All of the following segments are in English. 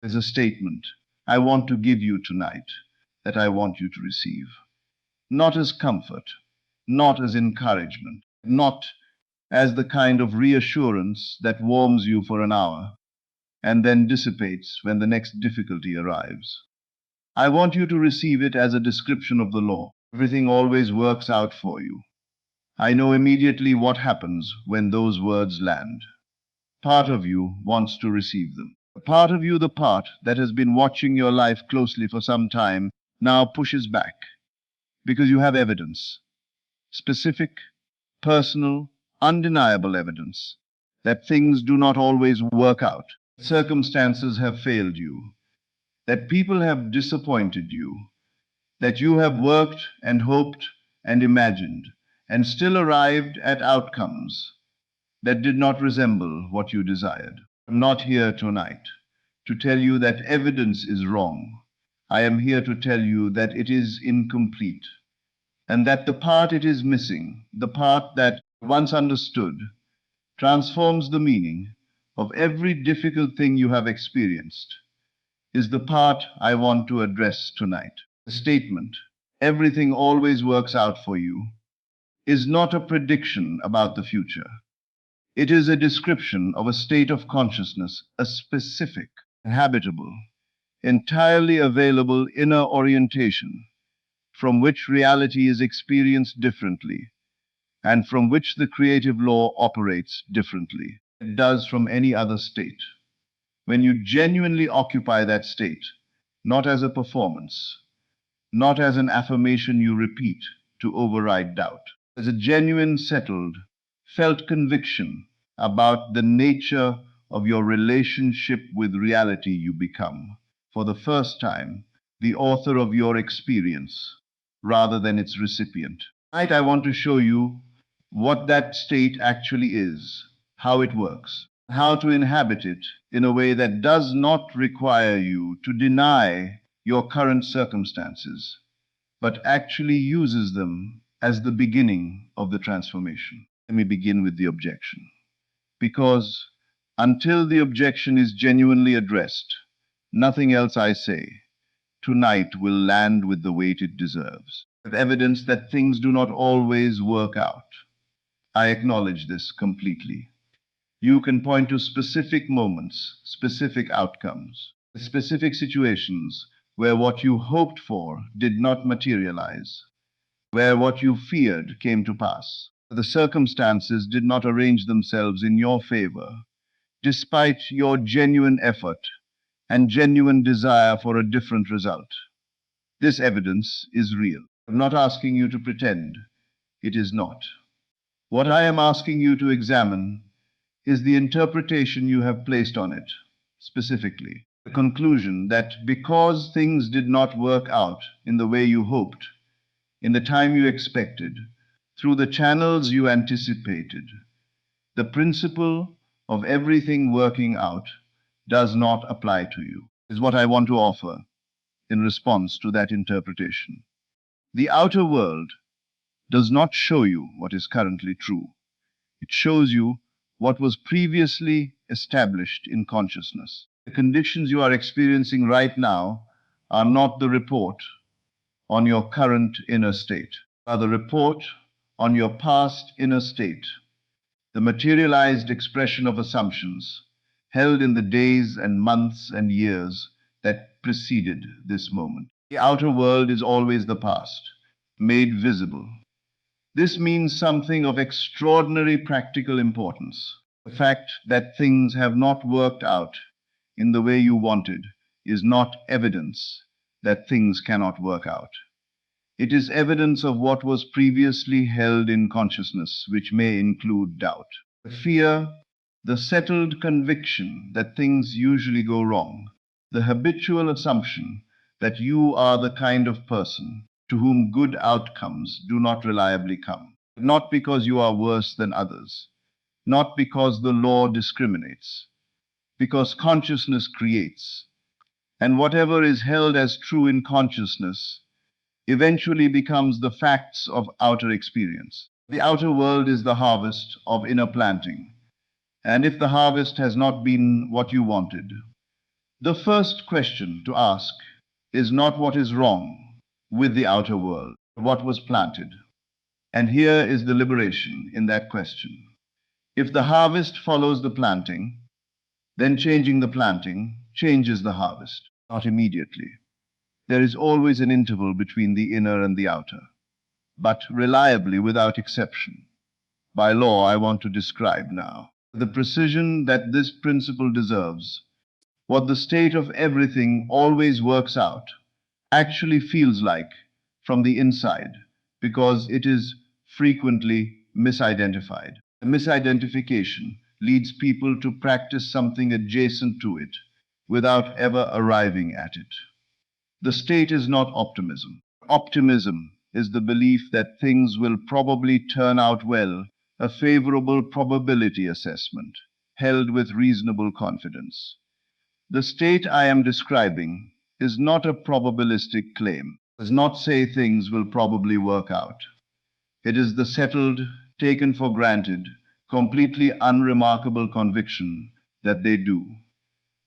There's a statement I want to give you tonight that I want you to receive. Not as comfort, not as encouragement, not as the kind of reassurance that warms you for an hour and then dissipates when the next difficulty arrives. I want you to receive it as a description of the law. Everything always works out for you. I know immediately what happens when those words land. Part of you wants to receive them. A part of you, the part that has been watching your life closely for some time, now pushes back because you have evidence, specific, personal, undeniable evidence that things do not always work out. Circumstances have failed you, that people have disappointed you, that you have worked and hoped and imagined and still arrived at outcomes that did not resemble what you desired. I'm not here tonight to tell you that evidence is wrong. I am here to tell you that it is incomplete, and that the part it is missing, the part that once understood, transforms the meaning of every difficult thing you have experienced, is the part I want to address tonight. The statement, everything always works out for you, is not a prediction about the future. It is a description of a state of consciousness, a specific, habitable, entirely available inner orientation from which reality is experienced differently and from which the creative law operates differently. It does from any other state. When you genuinely occupy that state, not as a performance, not as an affirmation you repeat to override doubt, as a genuine, settled, felt conviction about the nature of your relationship with reality, you become, for the first time, the author of your experience rather than its recipient. Tonight, I want to show you what that state actually is, how it works, how to inhabit it in a way that does not require you to deny your current circumstances, but actually uses them as the beginning of the transformation. Let me begin with the objection. Because until the objection is genuinely addressed, nothing else I say tonight will land with the weight it deserves. Of evidence that things do not always work out. I acknowledge this completely. You can point to specific moments, specific outcomes, specific situations where what you hoped for did not materialize, where what you feared came to pass. The circumstances did not arrange themselves in your favor, despite your genuine effort and genuine desire for a different result. This evidence is real. I'm not asking you to pretend it is not. What I am asking you to examine is the interpretation you have placed on it, specifically. The conclusion that because things did not work out in the way you hoped, in the time you expected, through the channels you anticipated, the principle of everything working out does not apply to you, is what I want to offer in response to that interpretation. The outer world does not show you what is currently true. It shows you what was previously established in consciousness. The conditions you are experiencing right now are not the report on your current inner state, are the report on your past inner state, the materialized expression of assumptions held in the days and months and years that preceded this moment. The outer world is always the past, made visible. This means something of extraordinary practical importance. The fact that things have not worked out in the way you wanted is not evidence that things cannot work out. It is evidence of what was previously held in consciousness, which may include doubt. The fear, the settled conviction that things usually go wrong, the habitual assumption that you are the kind of person to whom good outcomes do not reliably come, not because you are worse than others, not because the law discriminates, because consciousness creates, and whatever is held as true in consciousness eventually becomes the facts of outer experience. The outer world is the harvest of inner planting, and if the harvest has not been what you wanted, The first question to ask is not what is wrong with the outer world, but what was planted. And here is the liberation in that question. If the harvest follows the planting, then changing the planting changes the harvest, not immediately. There is always an interval between the inner and the outer, but reliably without exception. By law, I want to describe now the precision that this principle deserves. What the state of everything always works out actually feels like from the inside, because it is frequently misidentified. The misidentification leads people to practice something adjacent to it without ever arriving at it. The state is not optimism. Optimism is the belief that things will probably turn out well, a favorable probability assessment, held with reasonable confidence. The state I am describing is not a probabilistic claim. It does not say things will probably work out. It is the settled, taken for granted, completely unremarkable conviction that they do,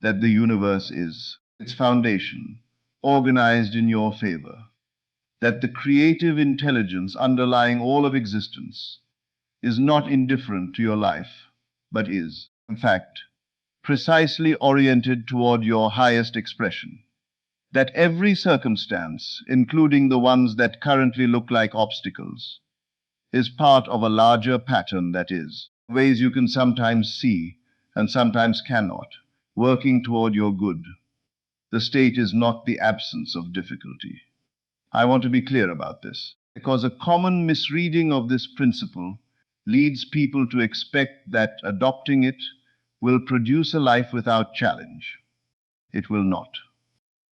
that the universe is, its foundation, organized in your favor, that the creative intelligence underlying all of existence is not indifferent to your life, but is, in fact, precisely oriented toward your highest expression, that every circumstance, including the ones that currently look like obstacles, is part of a larger pattern that is, ways you can sometimes see and sometimes cannot, working toward your good. The state is not the absence of difficulty. I want to be clear about this, because a common misreading of this principle leads people to expect that adopting it will produce a life without challenge. It will not.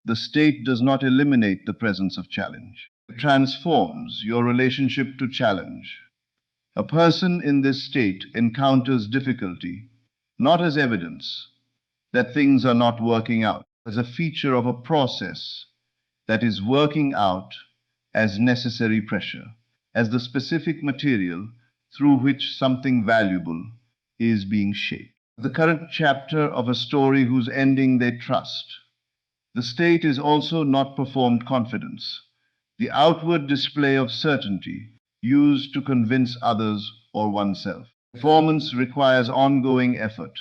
The state does not eliminate the presence of challenge. It transforms your relationship to challenge. A person in this state encounters difficulty not as evidence that things are not working out, as a feature of a process that is working out as necessary pressure, as the specific material through which something valuable is being shaped. The current chapter of a story whose ending they trust. The state is also not performed confidence, the outward display of certainty used to convince others or oneself. Performance requires ongoing effort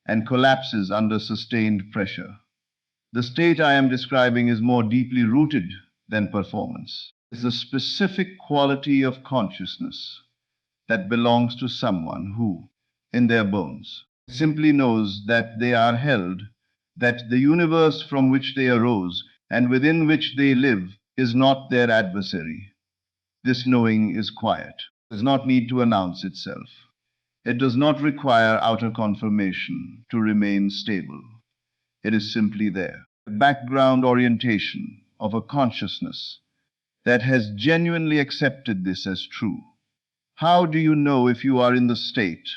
and collapses under sustained pressure. The state I am describing is more deeply rooted than performance. It's a specific quality of consciousness that belongs to someone who, in their bones, simply knows that they are held, that the universe from which they arose and within which they live is not their adversary. This knowing is quiet, does not need to announce itself. It does not require outer confirmation to remain stable. It is simply there. The background orientation of a consciousness that has genuinely accepted this as true. How do you know if you are in the state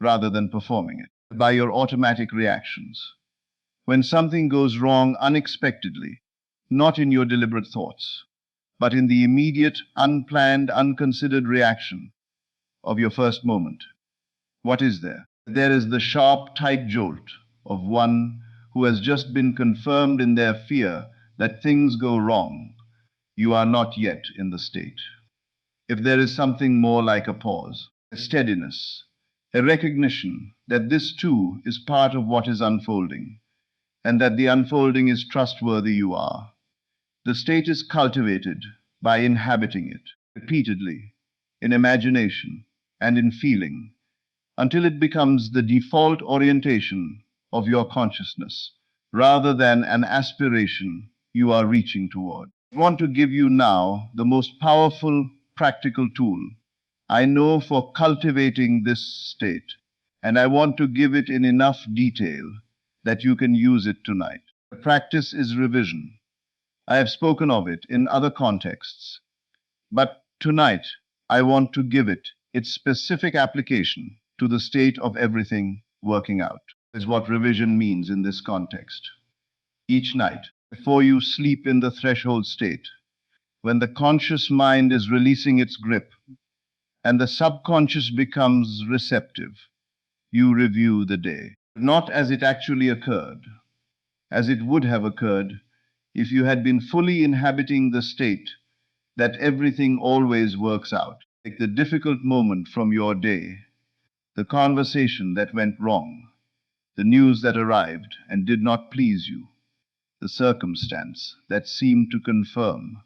rather than performing it? By your automatic reactions. When something goes wrong unexpectedly, not in your deliberate thoughts, but in the immediate, unplanned, unconsidered reaction of your first moment. What is there? There is the sharp, tight jolt of one who has just been confirmed in their fear that things go wrong. You are not yet in the state. If there is something more like a pause, a steadiness, a recognition that this too is part of what is unfolding, and that the unfolding is trustworthy, you are. The state is cultivated by inhabiting it repeatedly, in imagination and in feeling, until it becomes the default orientation of your consciousness, rather than an aspiration you are reaching toward. I want to give you now the most powerful practical tool I know for cultivating this state, and I want to give it in enough detail that you can use it tonight. The practice is revision. I have spoken of it in other contexts, but tonight I want to give it its specific application to the state of everything working out, is what revision means in this context. Each night, before you sleep in the threshold state, when the conscious mind is releasing its grip and the subconscious becomes receptive, you review the day, not as it actually occurred, as it would have occurred if you had been fully inhabiting the state that everything always works out. Take the difficult moment from your day, the conversation that went wrong, the news that arrived and did not please you, the circumstance that seemed to confirm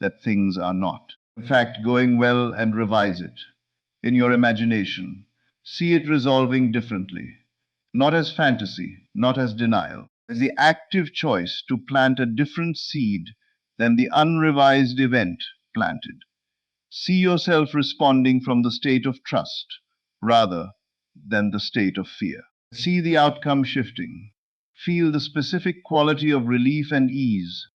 that things are not, in fact, going well, and revise it in your imagination. See it resolving differently, not as fantasy, not as denial, as the active choice to plant a different seed than the unrevised event planted. See yourself responding from the state of trust rather than the state of fear. See the outcome shifting. Feel the specific quality of relief and ease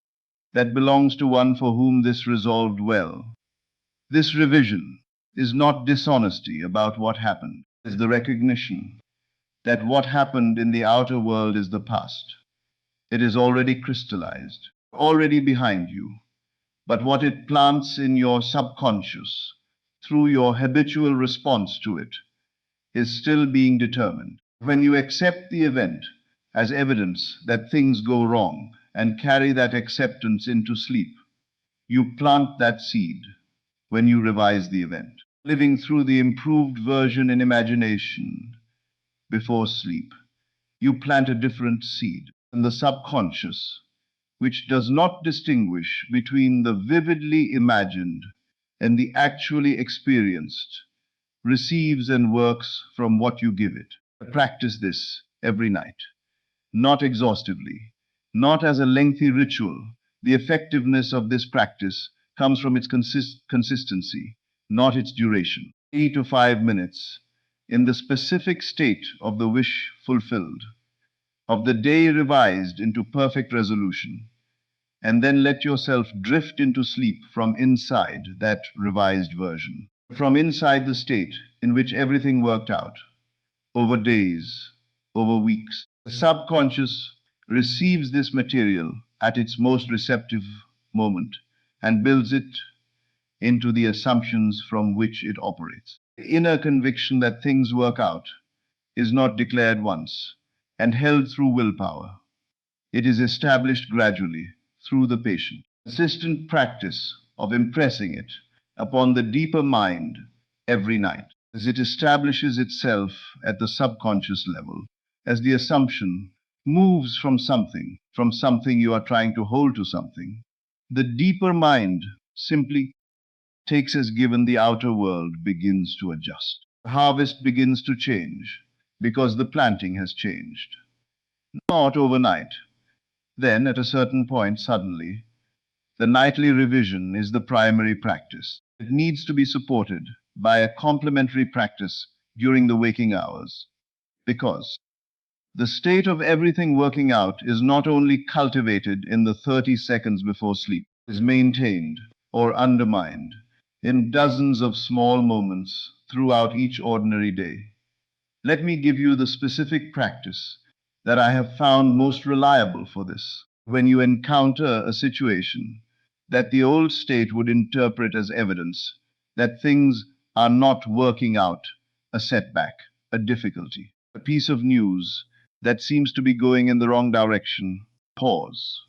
that belongs to one for whom this resolved well. This revision is not dishonesty about what happened, it is the recognition that what happened in the outer world is the past. It is already crystallized, already behind you. But what it plants in your subconscious through your habitual response to it is still being determined. When you accept the event as evidence that things go wrong and carry that acceptance into sleep, you plant that seed when you revise the event, living through the improved version in imagination before sleep. You plant a different seed in the subconscious, which does not distinguish between the vividly imagined and the actually experienced, receives and works from what you give it. Practice this every night, not exhaustively, not as a lengthy ritual. The effectiveness of this practice comes from its consistency, not its duration. 3 to 5 minutes in the specific state of the wish fulfilled, of the day revised into perfect resolution, and then let yourself drift into sleep from inside that revised version, from inside the state in which everything worked out, over days, over weeks. The subconscious receives this material at its most receptive moment and builds it into the assumptions from which it operates. The inner conviction that things work out is not declared once and held through willpower. It is established gradually through the patient, consistent practice of impressing it upon the deeper mind every night, as it establishes itself at the subconscious level, as the assumption moves from something you are trying to hold to something. The deeper mind simply takes as given the outer world begins to adjust. The harvest begins to change because the planting has changed. Not overnight. Then, at a certain point, suddenly, the nightly revision is the primary practice. It needs to be supported by a complementary practice during the waking hours, because the state of everything working out is not only cultivated in the 30 seconds before sleep, it is maintained or undermined in dozens of small moments throughout each ordinary day. Let me give you the specific practice that I have found most reliable for this. When you encounter a situation that the old state would interpret as evidence that things are not working out, a setback, a difficulty, a piece of news that seems to be going in the wrong direction, pause.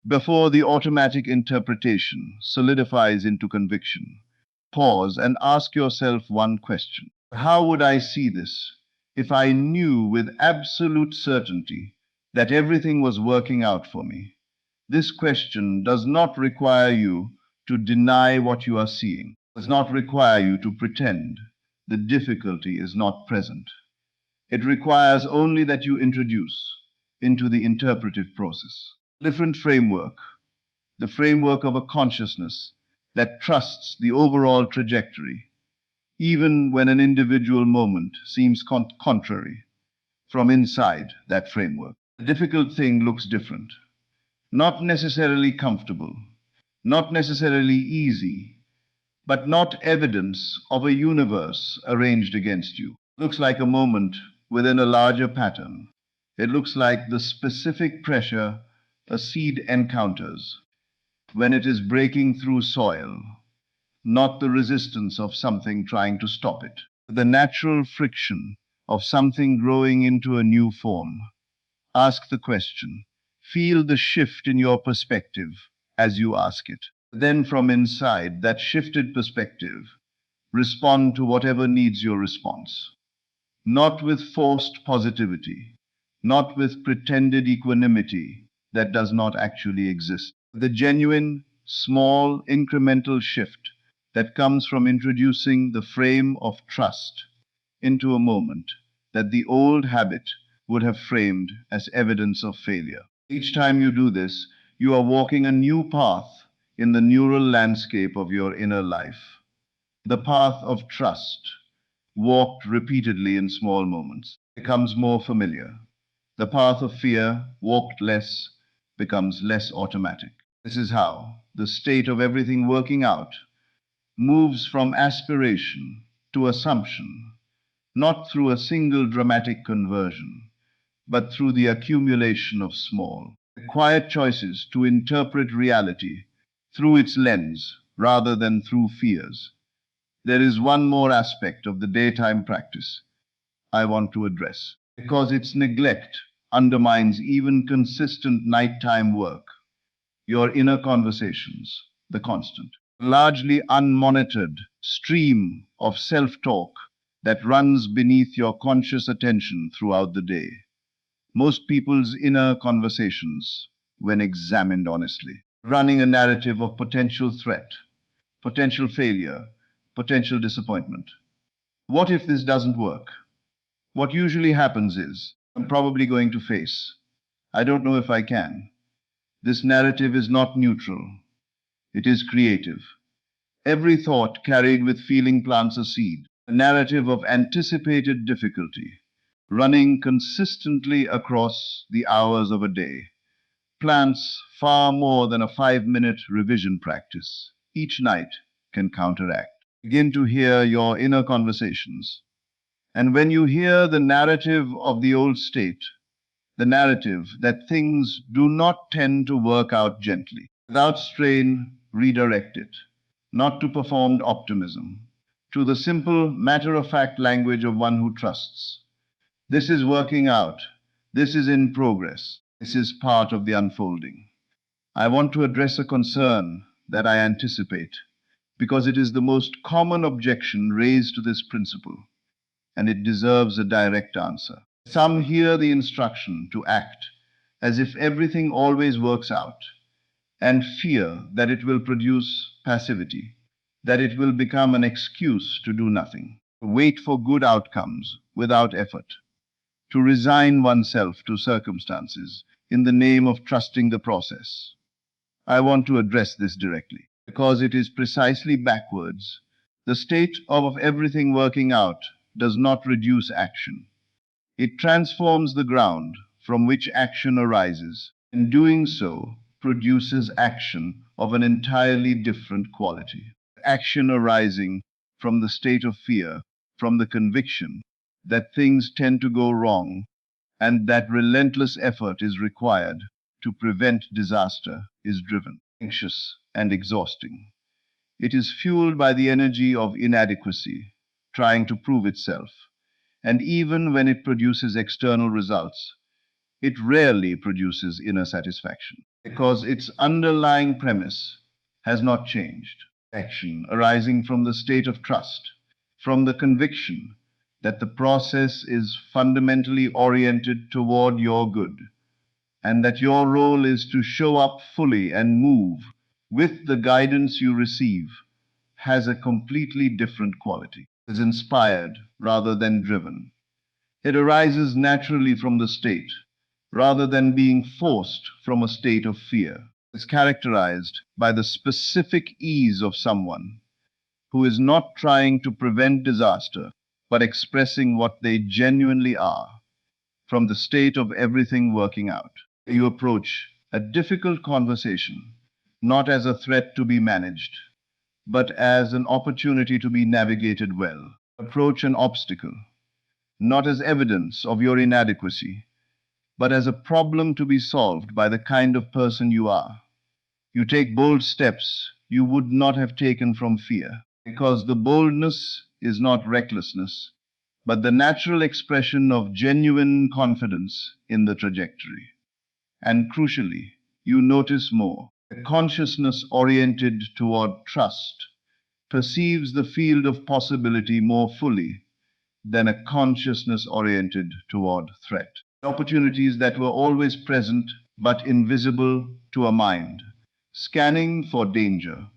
Before the automatic interpretation solidifies into conviction, pause and ask yourself one question. How would I see this if I knew with absolute certainty that everything was working out for me? This question does not require you to deny what you are seeing, does not require you to pretend the difficulty is not present. It requires only that you introduce into the interpretive process different framework, the framework of a consciousness that trusts the overall trajectory, even when an individual moment seems contrary from inside that framework. The difficult thing looks different, not necessarily comfortable, not necessarily easy, but not evidence of a universe arranged against you. It looks like a moment within a larger pattern. It looks like the specific pressure a seed encounters when it is breaking through soil, not the resistance of something trying to stop it. The natural friction of something growing into a new form. Ask the question, Feel the shift in your perspective as you ask it. Then, from inside that shifted perspective, respond to whatever needs your response. Not with forced positivity, not with pretended equanimity that does not actually exist. The genuine, small, incremental shift that comes from introducing the frame of trust into a moment that the old habit would have framed as evidence of failure. Each time you do this, you are walking a new path in the neural landscape of your inner life. The path of trust, walked repeatedly in small moments, becomes more familiar. The path of fear, walked less, becomes less automatic. This is how the state of everything working out moves from aspiration to assumption, not through a single dramatic conversion, but through the accumulation of small, quiet choices to interpret reality through its lens rather than through fears. There is one more aspect of the daytime practice I want to address, because its neglect undermines even consistent nighttime work. Your inner conversations, the constant, largely unmonitored stream of self-talk that runs beneath your conscious attention throughout the day. Most people's inner conversations, when examined honestly, running a narrative of potential threat, potential failure, potential disappointment. What if this doesn't work? What usually happens is, I'm probably going to face. I don't know if I can. This narrative is not neutral. It is creative. Every thought carried with feeling plants a seed, a narrative of anticipated difficulty, running consistently across the hours of a day. Plants far more than a 5-minute revision practice. Each night can counteract. Begin to hear your inner conversations. And when you hear the narrative of the old state, the narrative that things do not tend to work out gently, without strain, redirect it, not to performed optimism, to the simple, matter-of-fact language of one who trusts. This is working out. This is in progress. This is part of the unfolding. I want to address a concern that I anticipate, because it is the most common objection raised to this principle, and it deserves a direct answer. Some hear the instruction to act as if everything always works out, and fear that it will produce passivity, that it will become an excuse to do nothing, to wait for good outcomes without effort, to resign oneself to circumstances in the name of trusting the process. I want to address this directly, because it is precisely backwards. The state of everything working out does not reduce action. It transforms the ground from which action arises. In doing so, produces action of an entirely different quality. Action arising from the state of fear, from the conviction that things tend to go wrong, and that relentless effort is required to prevent disaster, is driven, anxious, and exhausting. It is fueled by the energy of inadequacy, trying to prove itself. And even when it produces external results, it rarely produces inner satisfaction, because its underlying premise has not changed. Action arising from the state of trust, from the conviction that the process is fundamentally oriented toward your good, and that your role is to show up fully and move with the guidance you receive, has a completely different quality. It is inspired rather than driven. It arises naturally from the state, rather than being forced from a state of fear. It's characterized by the specific ease of someone who is not trying to prevent disaster, but expressing what they genuinely are, from the state of everything working out. You approach a difficult conversation not as a threat to be managed, but as an opportunity to be navigated well. Approach an obstacle not as evidence of your inadequacy, but as a problem to be solved by the kind of person you are. You take bold steps you would not have taken from fear, because the boldness is not recklessness, but the natural expression of genuine confidence in the trajectory. And crucially, you notice more. A consciousness oriented toward trust perceives the field of possibility more fully than a consciousness oriented toward threat. Opportunities that were always present but invisible to a mind, scanning for danger,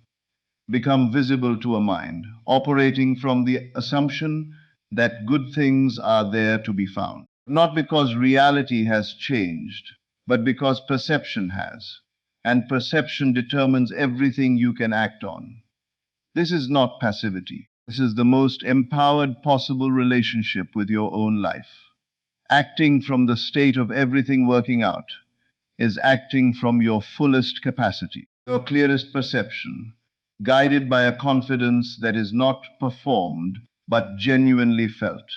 become visible to a mind, operating from the assumption that good things are there to be found. Not because reality has changed, but because perception has. And perception determines everything you can act on. This is not passivity. This is the most empowered possible relationship with your own life. Acting from the state of everything working out is acting from your fullest capacity, your clearest perception, guided by a confidence that is not performed but genuinely felt.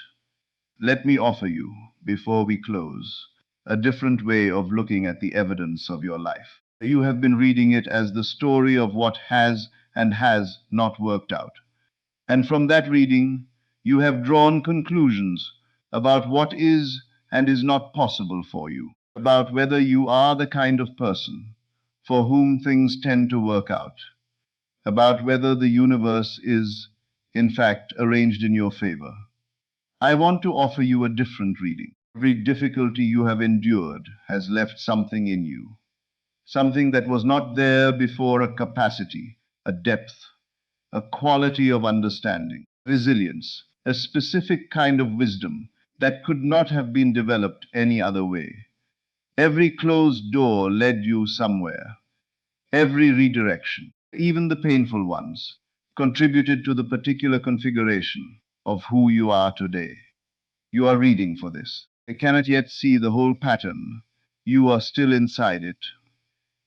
Let me offer you, before we close, a different way of looking at the evidence of your life. You have been reading it as the story of what has and has not worked out. And from that reading, you have drawn conclusions about what is and is not possible for you, about whether you are the kind of person for whom things tend to work out, about whether the universe is, in fact, arranged in your favor. I want to offer you a different reading. Every difficulty you have endured has left something in you, something that was not there before, a capacity, a depth, a quality of understanding, resilience, a specific kind of wisdom that could not have been developed any other way. Every closed door led you somewhere. Every redirection, even the painful ones, contributed to the particular configuration of who you are today. You are reading for this. I cannot yet see the whole pattern. You are still inside it.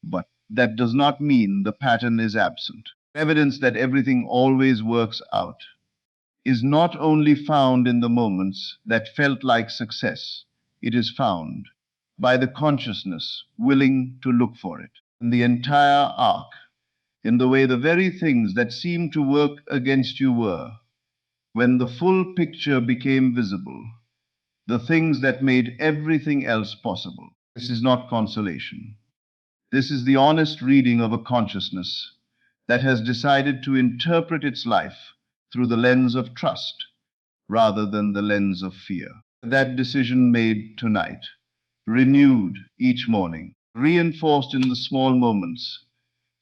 But that does not mean the pattern is absent. Evidence that everything always works out is not only found in the moments that felt like success, it is found by the consciousness willing to look for it. In the entire arc, in the way the very things that seemed to work against you were, when the full picture became visible, the things that made everything else possible. This is not consolation. This is the honest reading of a consciousness that has decided to interpret its life through the lens of trust rather than the lens of fear. That decision made tonight, renewed each morning, reinforced in the small moments,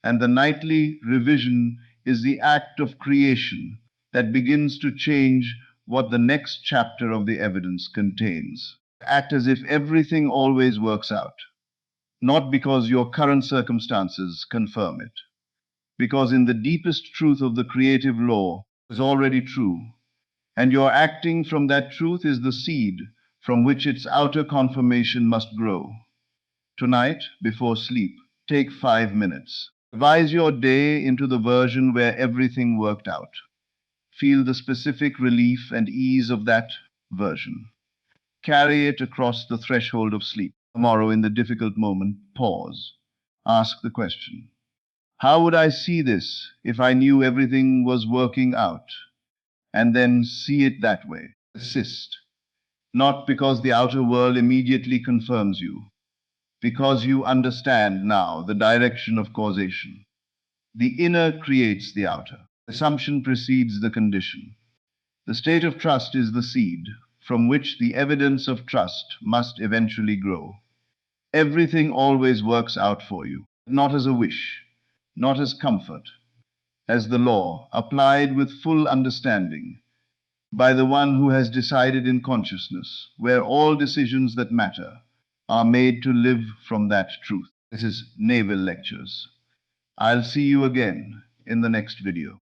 and the nightly revision is the act of creation that begins to change what the next chapter of the evidence contains. Act as if everything always works out, not because your current circumstances confirm it, because in the deepest truth of the creative law is already true, and your acting from that truth is the seed from which its outer confirmation must grow. Tonight, before sleep, take 5 minutes. Revise your day into the version where everything worked out. Feel the specific relief and ease of that version. Carry it across the threshold of sleep. Tomorrow, in the difficult moment, pause. Ask the question, how would I see this if I knew everything was working out? And then see it that way. Persist, not because the outer world immediately confirms you, because you understand now the direction of causation. The inner creates the outer. Assumption precedes the condition. The state of trust is the seed from which the evidence of trust must eventually grow. Everything always works out for you, not as a wish, not as comfort, as the law, applied with full understanding by the one who has decided in consciousness, where all decisions that matter are made to live from that truth. This is Neville Lectures. I'll see you again in the next video.